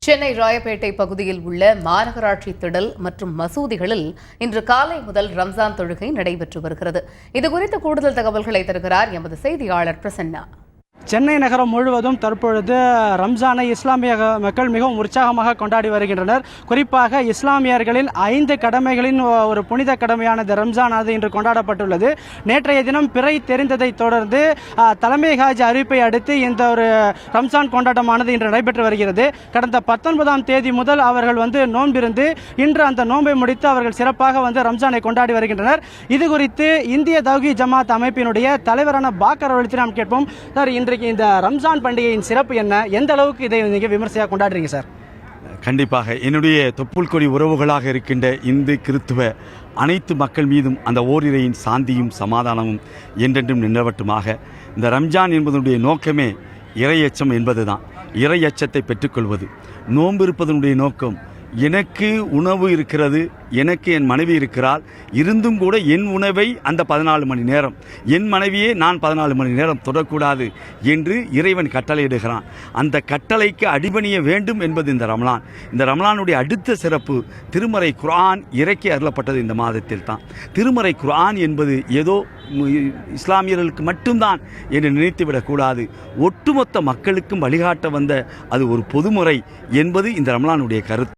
சென்னை ராயப்பேட்டை பகுதியில் உள்ள மாநகராட்சி திடல் மற்றும் மசூதிகளில் இன்று காலை முதல் ரம்ஜான் தொழுகை நடைபெற்று வருகிறது. இதுகுறித்த கூடுதல் தகவல்களை தருகிறார் எமது செய்தியாளர் பிரசன்னா. சென்னை நகரம் முழுவதும் தற்பொழுது ரம்ஜானை இஸ்லாமிய மக்கள் மிகவும் உற்சாகமாக கொண்டாடி வருகின்றனர். குறிப்பாக இஸ்லாமியர்களின் 5 கடமைகளின் ஒரு புனித கடமையான ரம்ஜானானது இன்று கொண்டாடப்பட்டுள்ளது. நேற்றைய தினம் பிறை தெரிந்ததை தொடர்ந்து தலைமை ஹாஜ் அறிவிப்பை அடுத்து இந்த ஒரு ரம்ஜான் கொண்டாட்டமானது இன்று நடைபெற்று வருகிறது. கடந்த 19ஆம் தேதி முதல் அவர்கள் நோன்பிருந்து இன்று அந்த நோன்பை முடித்து அவர்கள் சிறப்பாக ரம்ஜானை கொண்டாடி வருகின்றனர். இது குறித்து இந்திய தௌஹீத் ஜமாத் அமைப்பினுடைய தலைவரான பாக்கர் அவர்களிடம் நாம் கேட்போம். சார், இன்றைக்கு இந்த ரம்ஜான் பண்டிகையின் சிறப்பு என்ன? எந்த அளவுக்கு இதை நீங்க விமர்சையாக கொண்டாடுறீங்க சார்? கண்டிப்பாக என்னுடைய தொப்புள் கொடி உறவுகளாக இருக்கின்ற இந்து கிறித்துவ அனைத்து மக்கள் மீதும் அந்த ஓரிரையின் சாந்தியும் சமாதானமும் என்றென்றும் நின்றவட்டுமாக. இந்த ரம்ஜான் என்பதனுடைய நோக்கமே இறையச்சம் என்பதுதான். இறையச்சத்தை பெற்றுக்கொள்வது. நோன்பு இருப்பதனுடைய நோக்கம், எனக்கு உணவு இருக்கிறது, எனக்கு என் மனைவி இருக்கிறாள், இருந்தும் கூட என் உணவை அந்த 14 மணி நேரம், என் மனைவியே நான் 14 மணி நேரம் தொடக்கூடாது என்று இறைவன் கட்டளையிடுகிறான். அந்த கட்டளைக்கு அடிபணிய வேண்டும் என்பது இந்த ரமலான். இந்த ரமலானுடைய அடுத்த சிறப்பு, திருமறை குர்ஆன் இறக்கி அருளப்பட்டது இந்த மாதத்தில் தான். திருமறை குர்ஆன் என்பது ஏதோ இஸ்லாமியர்களுக்கு மட்டும்தான் என்று நினைத்துவிடக்கூடாது. ஒட்டுமொத்த மக்களுக்கும் வழிகாட்ட வந்த அது ஒரு பொதுமுறை என்பது இந்த ரமலானுடைய கருத்து.